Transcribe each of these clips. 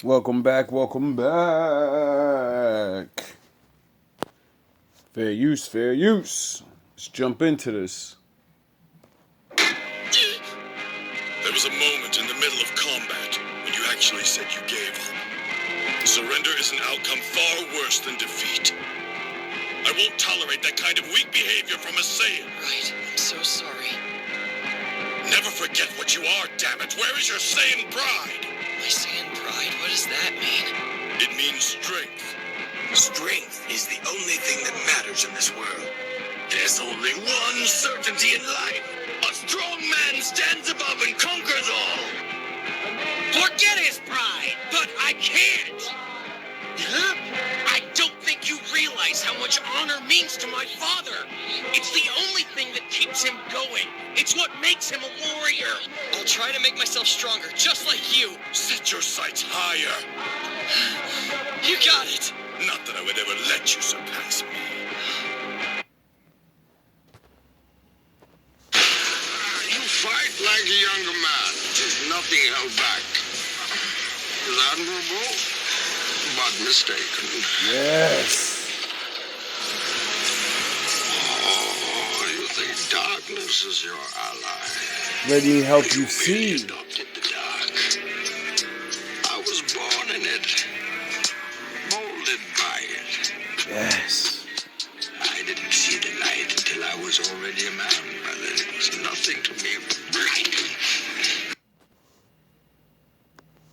Welcome back, welcome back. Fair use, fair use. Let's jump into this. There was a moment in the middle of combat when you actually said you gave up. Surrender is an outcome far worse than defeat. I won't tolerate that kind of weak behavior from a Saiyan. Right, I'm so sorry. Never forget what you are, damn it. Where is your Saiyan pride? My Saiyan pride? What does that mean? It means strength. Strength is the only thing that matters in this world. There's only one certainty in life. A strong man stands above and conquers all. Forget his pride! But I can't! Huh? I don't think you realize how much honor means to my father. It's the only thing that keeps him going. It's what makes him a warrior. I'll try to make myself stronger, just like you. Set your sights higher. You got it. Not that I would ever let you surpass me. You fight like a younger man. There's nothing held back. Is admirable, but mistaken. Yes. Oh, you think darkness is your ally? Let me help you You really see. adopted the dark. I was born in it, molded by it. Yes. I didn't see the light until I was already a man. By then it was nothing to me but blinding.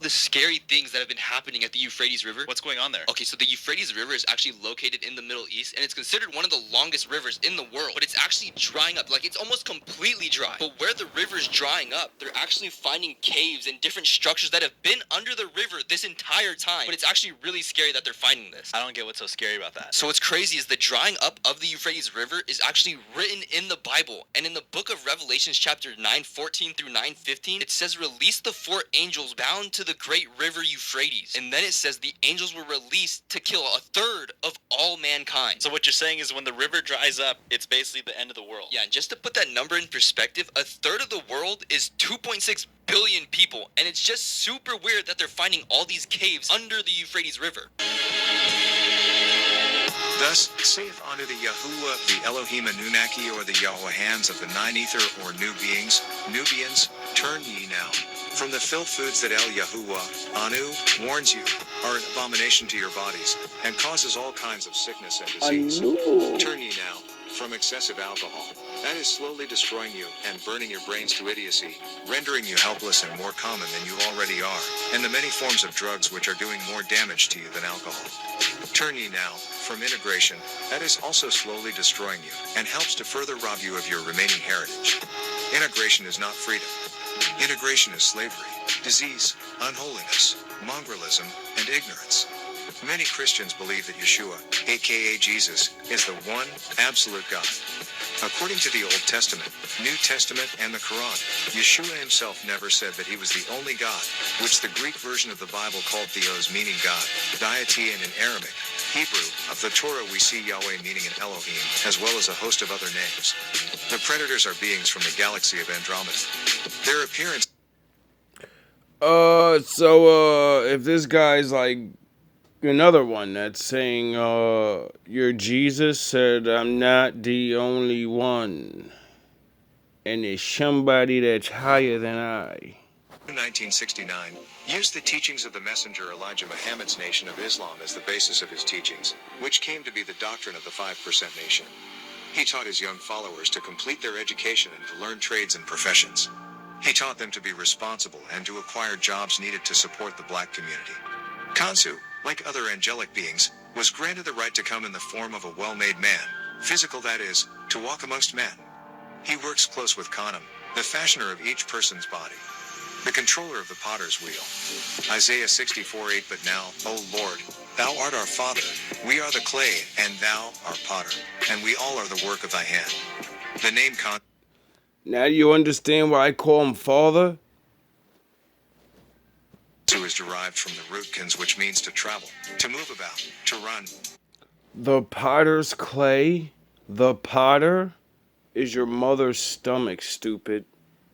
The scary things that have been happening at the Euphrates River. What's going on there? Okay, so the Euphrates River is actually located in the Middle East, and it's considered one of the longest rivers in the world. But it's actually drying up. Like, it's almost completely dry. But where the river's drying up, they're actually finding caves and different structures that have been under the river this entire time. But it's actually really scary that they're finding this. I don't get what's so scary about that. So what's crazy is the drying up of the Euphrates River is actually written in the Bible. And in the book of Revelations chapter 9:14 through 9:15, it says, "Release the 4 angels bound to the great river Euphrates." And then it says the angels were released to kill 1/3 of all mankind. So what you're saying is when the river dries up, it's basically the end of the world. Yeah, and just to put that number in perspective, 1/3 of the world is 2.6 billion people. And it's just super weird that they're finding all these caves under the Euphrates River. Thus saith unto the Yahuwah, the Elohim Anunnaki, or the Yahwehans of the nine ether, or new beings, Nubians, turn ye now from the filth foods that El Yahuwah, Anu, warns you, are an abomination to your bodies, and causes all kinds of sickness and disease. Anu. Turn ye now from excessive alcohol, that is slowly destroying you and burning your brains to idiocy, rendering you helpless and more common than you already are, and the many forms of drugs which are doing more damage to you than alcohol. Turn ye now from integration, that is also slowly destroying you, and helps to further rob you of your remaining heritage. Integration is not freedom. Integration is slavery, disease, unholiness, mongrellism, and ignorance. Many Christians believe that Yeshua, aka Jesus, is the one, absolute God. According to the Old Testament, New Testament, and the Quran, Yeshua himself never said that he was the only God, which the Greek version of the Bible called Theos, meaning God, deity, and in Aramaic, Hebrew, of the Torah we see Yahweh meaning an Elohim, as well as a host of other names. The predators are beings from the galaxy of Andromeda. Their appearance... If this guy's like another one that's saying, your Jesus said, I'm not the only one. And there's somebody that's higher than I. 1969, used the teachings of the messenger Elijah Muhammad's Nation of Islam as the basis of his teachings, which came to be the doctrine of the 5% Nation. He taught his young followers to complete their education and to learn trades and professions. He taught them to be responsible and to acquire jobs needed to support the black community. Kansu, like other angelic beings, was granted the right to come in the form of a well-made man, physical that is, to walk amongst men. He works close with Khanum, the fashioner of each person's body, the controller of the potter's wheel. Isaiah 64:8. But now, O Lord, thou art our Father, we are the clay, and thou our potter, and we all are the work of thy hand. The name Kansu Now you understand why I call him Father? is derived from the root kans, which means to travel, to move about, to run. The potter's clay? The potter is your mother's stomach, stupid.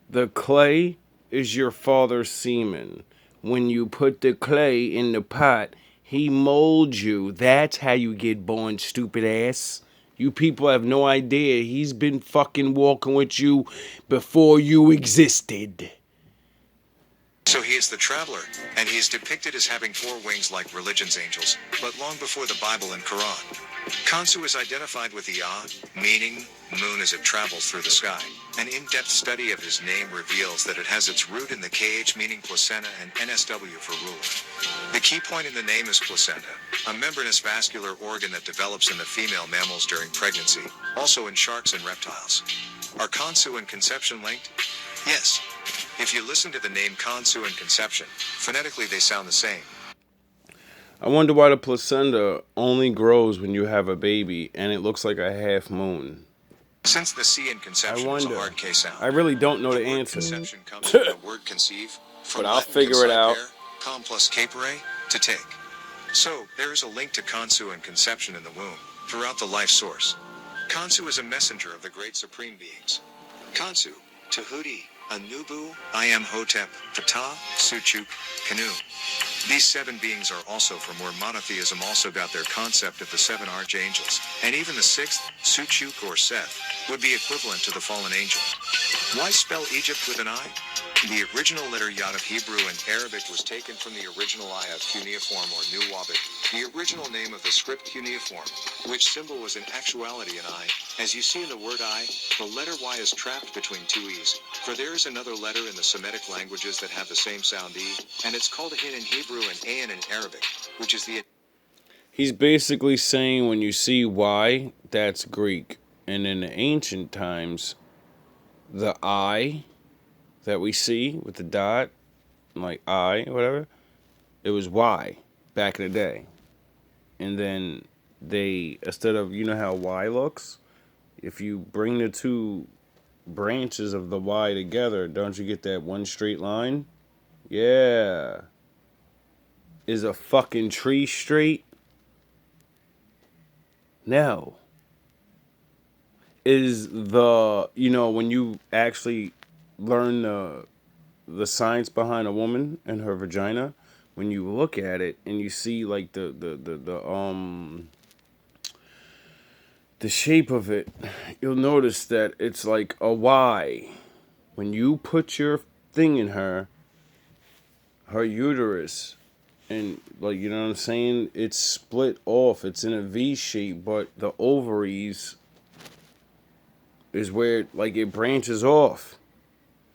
The clay is your father's semen. when you put the clay in the pot, he molds you. That's how you get born, stupid ass. You people have no idea. He's been fucking walking with you before you existed. So he is the traveler, and he is depicted as having 4 wings like religion's angels, but long before the Bible and Quran. Khonsu is identified with the meaning moon as it travels through the sky. An in-depth study of his name reveals that it has its root in the KH meaning placenta and NSW for ruler. The key point in the name is placenta, a membranous vascular organ that develops in the female mammals during pregnancy, also in sharks and reptiles. Are Khonsu and conception linked? Yes. If you listen to the name Khonsu and conception, phonetically they sound the same. I wonder why the placenta only grows when you have a baby and it looks like a half moon. Since the C in conception is a hard K sound. I really don't know the word answer. Conception comes from the word conceive, from But I'll Latin figure it out. concipere, com plus capere, to take. So, there is a link to Khonsu and conception in the womb, throughout the life source. Khonsu is a messenger of the great supreme beings. Khonsu, Tahuti, Anubu, Imhotep, Ptah, Suchuk, Kanu. These 7 beings are also from where monotheism also got their concept of the 7 archangels, and even the 6th, Suchuk or Seth, would be equivalent to the fallen angel. Why spell Egypt with an I? The original letter Yod of Hebrew and Arabic was taken from the original I of cuneiform or Nuwabic, the original name of the script cuneiform, which symbol was in actuality an I. As you see in the word I, the letter Y is trapped between 2 E's, for there is another letter in the Semitic languages that have the same sound E, and it's called a hin in Hebrew and ayin in Arabic, which is the... He's basically saying when you see Y, that's Greek. And in the ancient times, the I that we see with the dot, like I, whatever, it was Y back in the day. And then they, instead of, you know how Y looks? If you bring the 2 branches of the Y together, don't you get that one straight line? Yeah. Is a fucking tree straight? No. Is the, you know, when you actually learn the science behind a woman and her vagina, when you look at it and you see like the shape of it, you'll notice that it's like a Y. When you put your thing in her uterus, and like, you know what I'm saying, it's split off, it's in a V shape, but the ovaries is where like it branches off.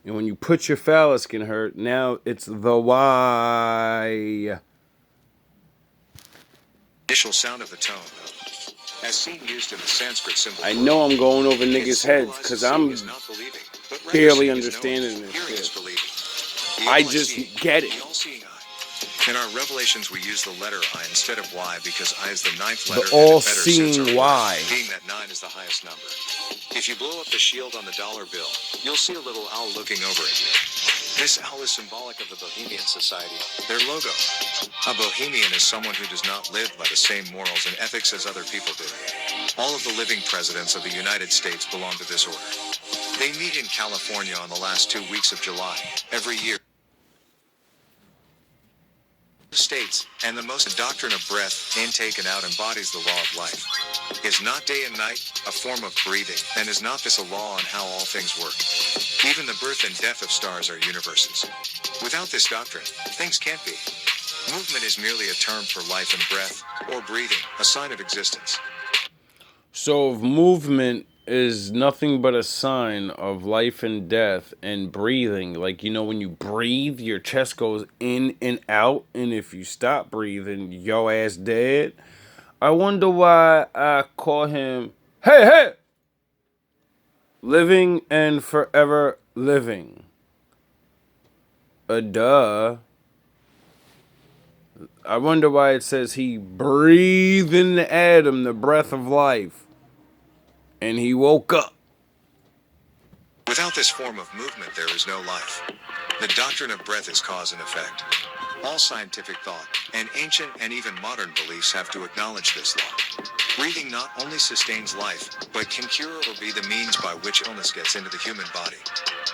And when you put your phallus in her, now it's the Y. initial sound of the tone, as seen used in the Sanskrit symbol. I know I'm going over niggas' heads because I'm barely understanding this shit. I just get it. In our revelations, we use the letter I instead of Y because I is the 9th letter. The all-seeing Y. Being that 9 is the highest number. If you blow up the shield on the dollar bill, you'll see a little owl looking over at you. This owl is symbolic of the Bohemian Society, their logo. A Bohemian is someone who does not live by the same morals and ethics as other people do. All of the living presidents of the United States belong to this order. They meet in California on the last 2 weeks of July, every year. States, and the most doctrine of breath, intake and out embodies the law of life. Is not day and night a form of breathing, and is not this a law on how all things work? Even the birth and death of stars are universes. Without this doctrine, things can't be. Movement is merely a term for life and breath, or breathing, a sign of existence. So if movement is nothing but a sign of life and death and breathing, like, you know, when you breathe, your chest goes in and out, and if you stop breathing, your ass dead. I wonder why I call him, hey, living and forever living. Duh. I wonder why it says he breathed into Adam the breath of life. And he woke up. Without this form of movement, there is no life. The doctrine of breath is cause and effect. All scientific thought, and ancient and even modern beliefs have to acknowledge this law. Breathing not only sustains life, but can cure or be the means by which illness gets into the human body.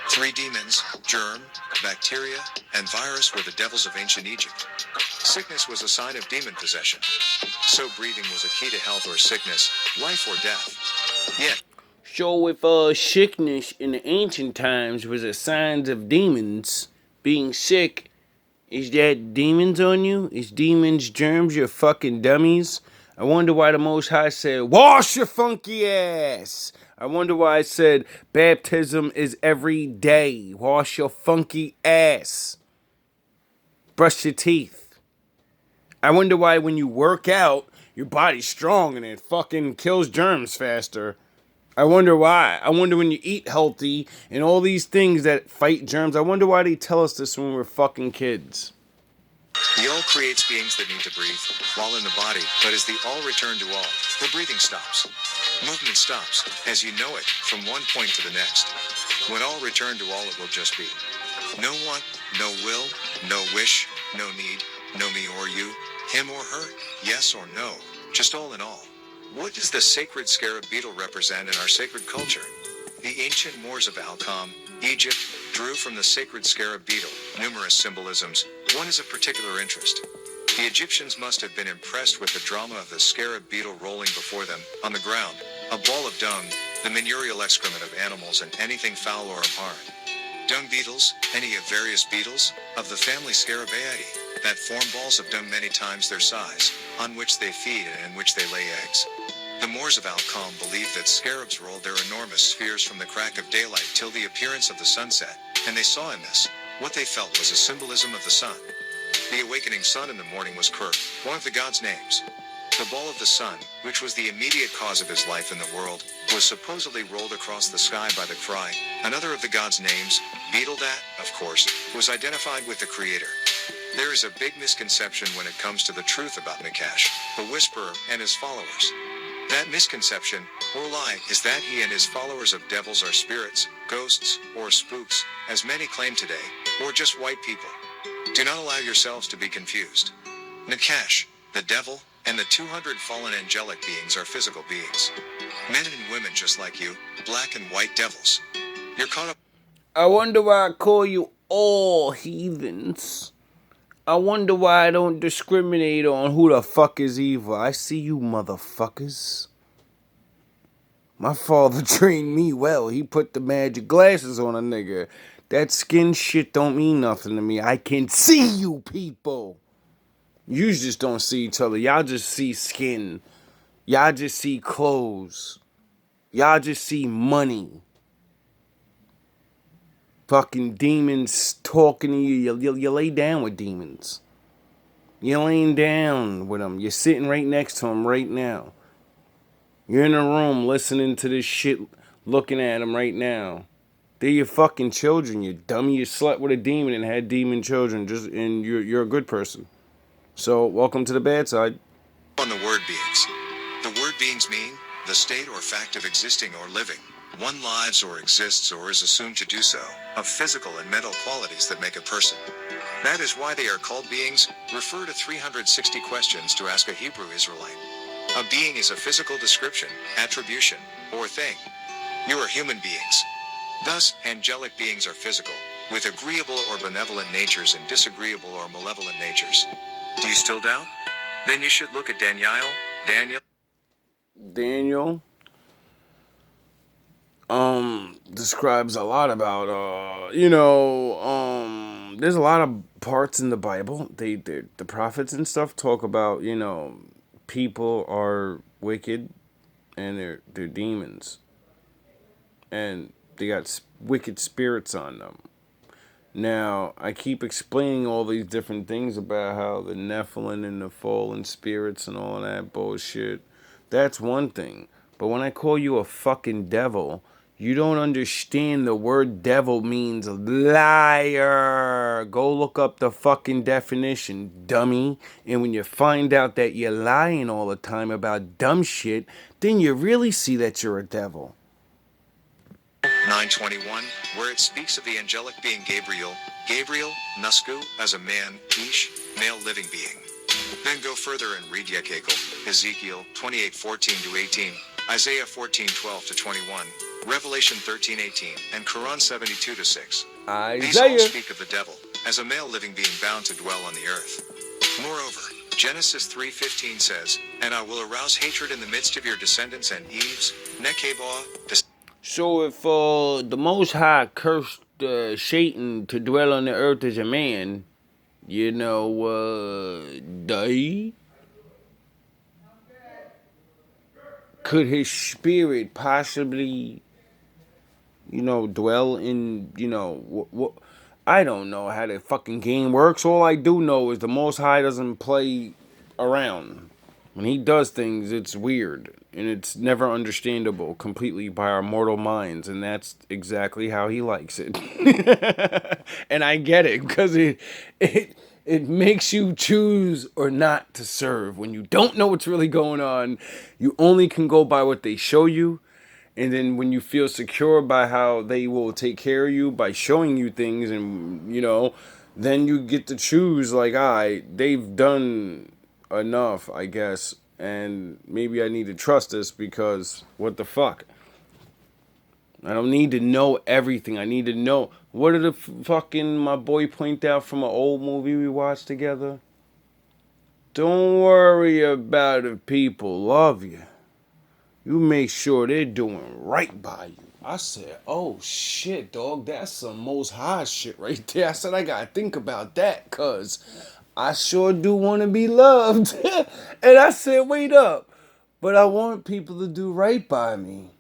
3 demons, germ, bacteria, and virus were the devils of ancient Egypt. Sickness was a sign of demon possession. So breathing was a key to health or sickness, life or death. Yet, So if sickness in the ancient times was a sign of demons being sick, is that demons on you? Is demons germs, you fucking dummies? I wonder why the Most High said, wash your funky ass. I wonder why I said baptism is every day. Wash your funky ass. Brush your teeth. I wonder why when you work out, your body's strong and it fucking kills germs faster. I wonder why. I wonder when you eat healthy and all these things that fight germs. I wonder why they tell us this when we're fucking kids. the all creates beings that need to breathe, while in the body, but as the all return to all, the breathing stops. Movement stops, as you know it, from one point to the next. When all return to all, it will just be. No want, no will, no wish, no need, no me or you, him or her, yes or no, just all in all. What does the sacred scarab beetle represent in our sacred culture? The ancient Moors of Al-Qam, Egypt, drew from the sacred scarab beetle numerous symbolisms. One is of particular interest. The Egyptians must have been impressed with the drama of the scarab beetle rolling before them, on the ground, a ball of dung, the manurial excrement of animals and anything foul or abhorrent. Dung beetles, any of various beetles, of the family Scarabaeidae, that form balls of dung many times their size, on which they feed and in which they lay eggs. The Moors of Al-Qam believed that scarabs rolled their enormous spheres from the crack of daylight till the appearance of the sunset, and they saw in this, what they felt was a symbolism of the sun. The awakening sun in the morning was Kur, one of the god's names. The ball of the sun, which was the immediate cause of his life in the world, was supposedly rolled across the sky by the Cry, another of the god's names. Beetle that, of course, was identified with the creator. There is a big misconception when it comes to the truth about Nakash, the Whisperer, and his followers. That misconception, or lie, is that he and his followers of devils are spirits, ghosts, or spooks, as many claim today, or just white people. Do not allow yourselves to be confused. Nakash, the devil, and the 200 fallen angelic beings are physical beings. Men and women just like you, black and white devils. You're caught up. I wonder why I call you all heathens. I wonder why I don't discriminate on who the fuck is evil. I see you motherfuckers. My father trained me well. He put the magic glasses on a nigga. That skin shit don't mean nothing to me. I can see you people. You just don't see each other. Y'all just see skin. Y'all just see clothes. Y'all just see money. Fucking demons talking to you. You lay down with demons. You're laying down with them. You're sitting right next to them right now. You're in a room listening to this shit, looking at them right now. They're your fucking children, you dummy. You slept with a demon and had demon children, and you're a good person. So, welcome to the bad side. On the word beings. The word beings mean the state or fact of existing or living. One lives or exists or is assumed to do so, of physical and mental qualities that make a person. That is why they are called beings. Refer to 360 questions to ask a Hebrew Israelite. A being is a physical description, attribution, or thing. You are human beings. Thus, angelic beings are physical, with agreeable or benevolent natures and disagreeable or malevolent natures. Do you still doubt? Then you should look at Daniel. Describes a lot about, there's a lot of parts in the Bible. The prophets and stuff talk about, people are wicked and they're demons. And they got wicked spirits on them. Now, I keep explaining all these different things about how the Nephilim and the fallen spirits and all that bullshit. That's one thing. But when I call you a fucking devil, you don't understand the word devil means liar. Go look up the fucking definition, dummy. And when you find out that you're lying all the time about dumb shit, then you really see that you're a devil. 9:21, where it speaks of the angelic being Gabriel, Nusku, as a man, Ish, male living being. Then go further and read Yekekel, Ezekiel 28:14-18, Isaiah 14:12-21, Revelation 13:18, and Quran 72-6. These all Isaiah. speak of the devil as a male living being bound to dwell on the earth. Moreover, Genesis 3:15 says, "And I will arouse hatred in the midst of your descendants and Eve's, Nekebah." So if the Most High cursed Satan to dwell on the earth as a man, you know, could his spirit possibly, you know, dwell in, you know, what? I don't know how the fucking game works. All I do know is the Most High doesn't play around. When he does things, it's weird. And it's never understandable completely by our mortal minds. And that's exactly how he likes it. And I get it, because it makes you choose or not to serve. When you don't know what's really going on, you only can go by what they show you. And then when you feel secure by how they will take care of you by showing you things, and, you know, then you get to choose, like, they've done enough, I guess, and maybe I need to trust this, because what the fuck? I don't need to know everything. I need to know. What did the fucking my boy point out from an old movie we watched together? Don't worry about if people love you. You make sure they're doing right by you. I said, oh shit, dog, that's some Most High shit right there. I said, I gotta think about that, cause I sure do want to be loved. And I said, wait up, but I want people to do right by me.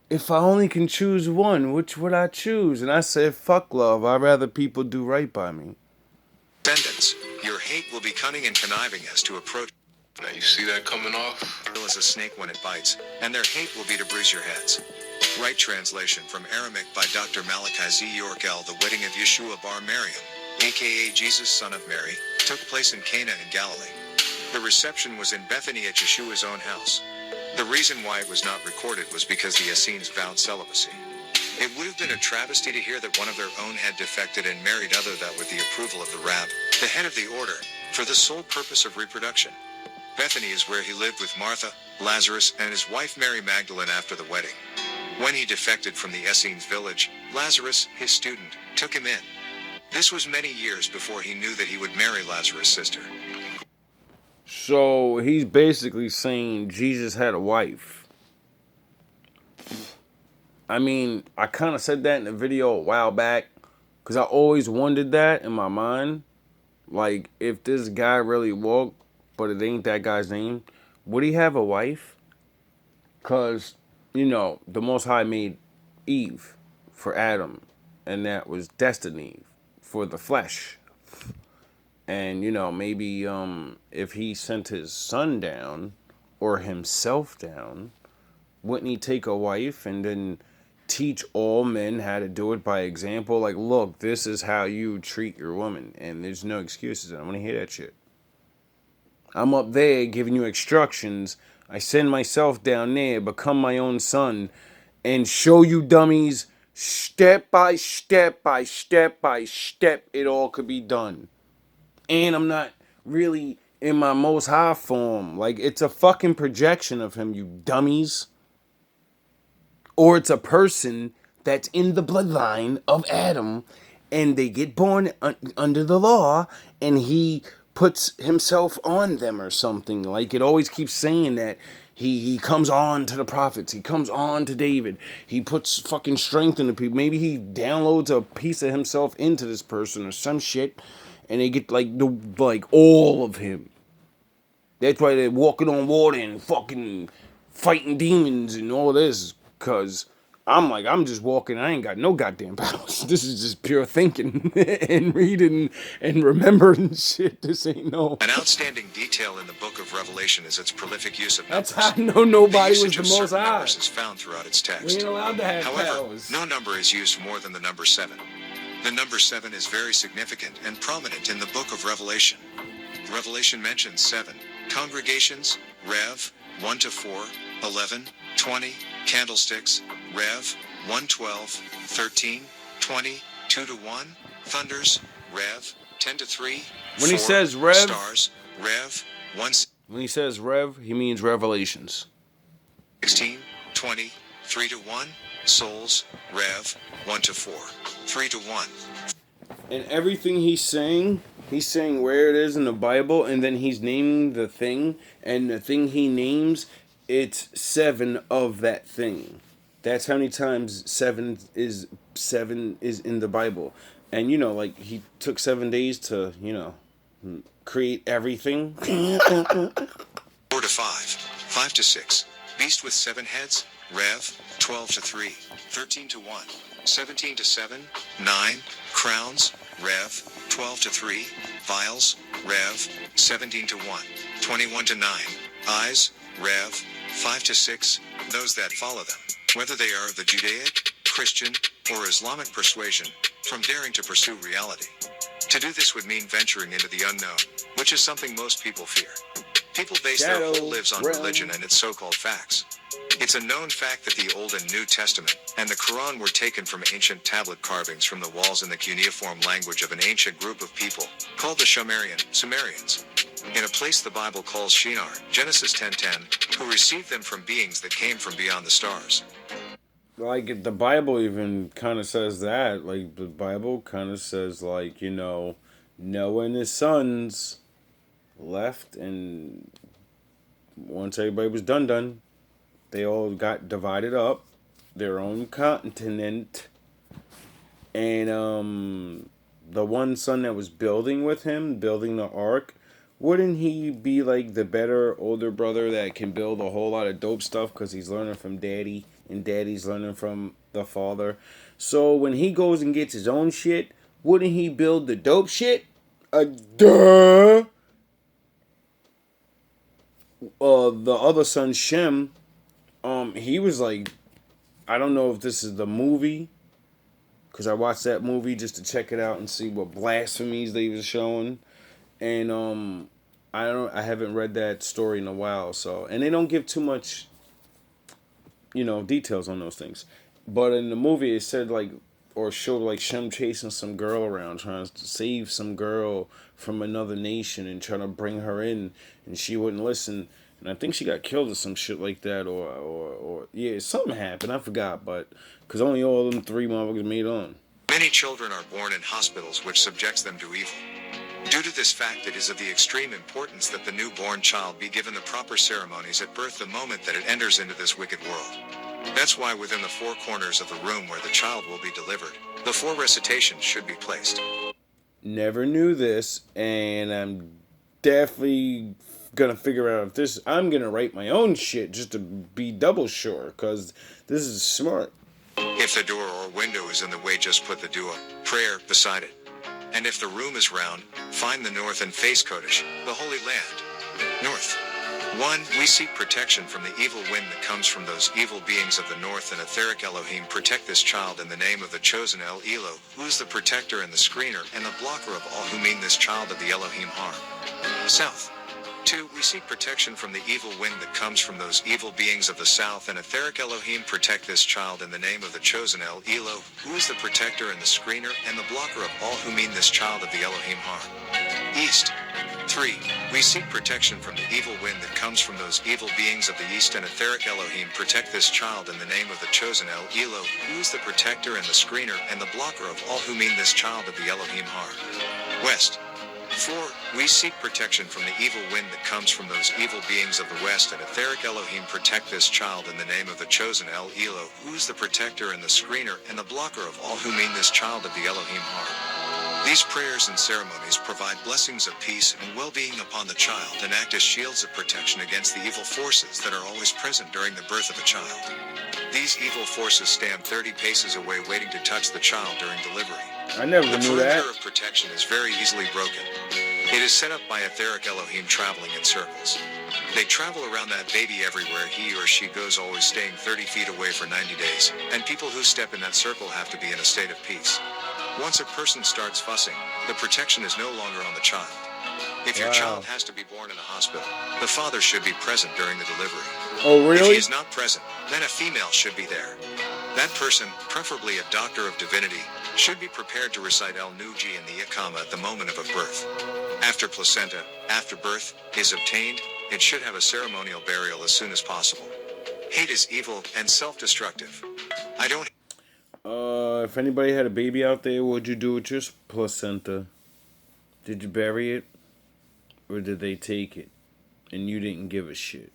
If I only can choose one, which would I choose? And I said, fuck love, I'd rather people do right by me. Descendants, your hate will be cunning and conniving as to approach. Now you see that coming off? As a snake when it bites, and their hate will be to bruise your heads. Right translation from Aramaic by Dr. Malachi Z. Yorkel. The wedding of Yeshua bar Miriam, aka Jesus son of Mary, took place in Cana in Galilee. The reception was in Bethany at Yeshua's own house. The reason why it was not recorded was because the Essenes vowed celibacy. It would have been a travesty to hear that one of their own had defected and married other that with the approval of the Rab, the head of the order, for the sole purpose of reproduction. Bethany is where he lived with Martha, Lazarus, and his wife Mary Magdalene after the wedding. When he defected from the Essenes village, Lazarus, his student, took him in. This was many years before he knew that he would marry Lazarus' sister. So he's basically saying Jesus had a wife. I mean, I kind of said that in a video a while back, because I always wondered that in my mind. Like, if this guy really walked, but it ain't that guy's name, would he have a wife? Because, you know, the Most High made Eve for Adam, and that was destiny for the flesh. And, you know, maybe if he sent his son down, or himself down, wouldn't he take a wife and then teach all men how to do it by example? Like, look, this is how you treat your woman, and there's no excuses. I don't want to hear that shit. I'm up there giving you instructions. I send myself down there, become my own son, and show you dummies step by step by step by step it all could be done. And I'm not really in my Most High form. Like, it's a fucking projection of him, you dummies. Or it's a person that's in the bloodline of Adam, and they get born under the law, and he puts himself on them or something. Like, it always keeps saying that he comes on to the prophets, he comes on to David, he puts fucking strength in the people. Maybe he downloads a piece of himself into this person or some shit, and they get like all of him. That's why they're walking on water and fucking fighting demons and all this, because I'm just walking. I ain't got no goddamn powers. This is just pure thinking and reading and remembering shit. This ain't no. An outstanding detail in the book of Revelation is its prolific use of That's numbers. how I know nobody the was usage the of Most certain High. numbers is found throughout its We text. ain't allowed to have However, powers. no number is used more than the number 7. The number 7 is very significant and prominent in the book of Revelation. Revelation mentions 7 congregations, Rev. 1 to 4, 11, 20, candlesticks, Rev. 1, 12, 13, 20, 2 to 1, thunders, Rev. 10 to 3, When he 4 says Rev, stars, Rev, 1 when he says Rev, he means Revelations. 16, 20, 3 to 1, souls, Rev, 1 to 4, 3 to 1. And everything he's saying where it is in the Bible, and then he's naming the thing, and the thing he names, it's 7 of that thing. That's how many times 7 is in the Bible. And you know, like he took 7 days to, you know, create everything. 4 to 5, 5 to 6, beast with 7 heads, Rev, 12 to 3, 13 to 1, 17 to 7, 9, crowns, Rev, 12 to 3, vials, Rev, 17 to 1, 21 to 9, eyes, Rev, 5 to 6, those that follow them, whether they are of the Judaic, Christian, or Islamic persuasion, from daring to pursue reality. To do this would mean venturing into the unknown, which is something most people fear. People base their whole lives on religion and its so-called facts. It's a known fact that the Old and New Testament and the Quran were taken from ancient tablet carvings from the walls in the cuneiform language of an ancient group of people, called the Sumerians, in a place the Bible calls Shinar, Genesis 10:10, who received them from beings that came from beyond the stars. Like, the Bible even kind of says that. Like, the Bible kind of says, like, you know, Noah and his sons left, and once everybody was done, they all got divided up, their own continent, and the one son that was building with him, building the ark, wouldn't he be like the better older brother that can build a whole lot of dope stuff because he's learning from daddy, and daddy's learning from the father? So when he goes and gets his own shit, wouldn't he build the dope shit? Duh! The other son, Shem, he was like, I don't know if this is the movie, because I watched that movie just to check it out and see what blasphemies they was showing, and I haven't read that story in a while, so, and they don't give too much, you know, details on those things, but in the movie it said like, or showed like Shem chasing some girl around, trying to save some girl from another nation and trying to bring her in, and she wouldn't listen. And I think she got killed or some shit like that, or yeah, something happened. I forgot, but because only all of them 3 motherfuckers made on. Many children are born in hospitals, which subjects them to evil. Due to this fact, it is of the extreme importance that the newborn child be given the proper ceremonies at birth the moment that it enters into this wicked world. That's why within the 4 corners of the room where the child will be delivered, the 4 recitations should be placed. Never knew this, and I'm definitely gonna figure out if this, I'm gonna write my own shit just to be double sure, because this is smart. If the door or window is in the way, just put the dua, prayer, beside it. And if the room is round, find the north and face Kodesh, the Holy Land. North. 1. We seek protection from the evil wind that comes from those evil beings of the north, and Etheric Elohim protect this child in the name of the chosen El Elo, who is the protector and the screener and the blocker of all who mean this child of the Elohim harm. South. 2. We seek protection from the evil wind that comes from those evil beings of the south, and Etheric Elohim protect this child in the name of the chosen El Elo, who is the protector and the screener and the blocker of all who mean this child of the Elohim harm. East. 3. We seek protection from the evil wind that comes from those evil beings of the east, and Etheric Elohim protect this child in the name of the chosen El Elo, who is the protector and the screener and the blocker of all who mean this child of the Elohim harm. West. 4. We seek protection from the evil wind that comes from those evil beings of the west, and Etheric Elohim protect this child in the name of the chosen El Elo, who is the protector and the screener and the blocker of all who mean this child of the Elohim harm. These prayers and ceremonies provide blessings of peace and well-being upon the child and act as shields of protection against the evil forces that are always present during the birth of a child. These evil forces stand 30 paces away waiting to touch the child during delivery. I never The knew that. perimeter of protection is very easily broken. It is set up by Etheric Elohim traveling in circles. They travel around that baby everywhere he or she goes, always staying 30 feet away for 90 days, and people who step in that circle have to be in a state of peace. Once a person starts fussing, the protection is no longer on the child. If your child has to be born in a hospital, the father should be present during the delivery. Oh, If he really? is not present, then a female should be there. That person, preferably a doctor of divinity, should be prepared to recite El Nuji and the Ikama at the moment of a birth. After placenta, after birth, is obtained, it should have a ceremonial burial as soon as possible. Hate is evil and self-destructive. I don't. If anybody had a baby out there, what'd you do with your placenta? Did you bury it? Or did they take it? And you didn't give a shit?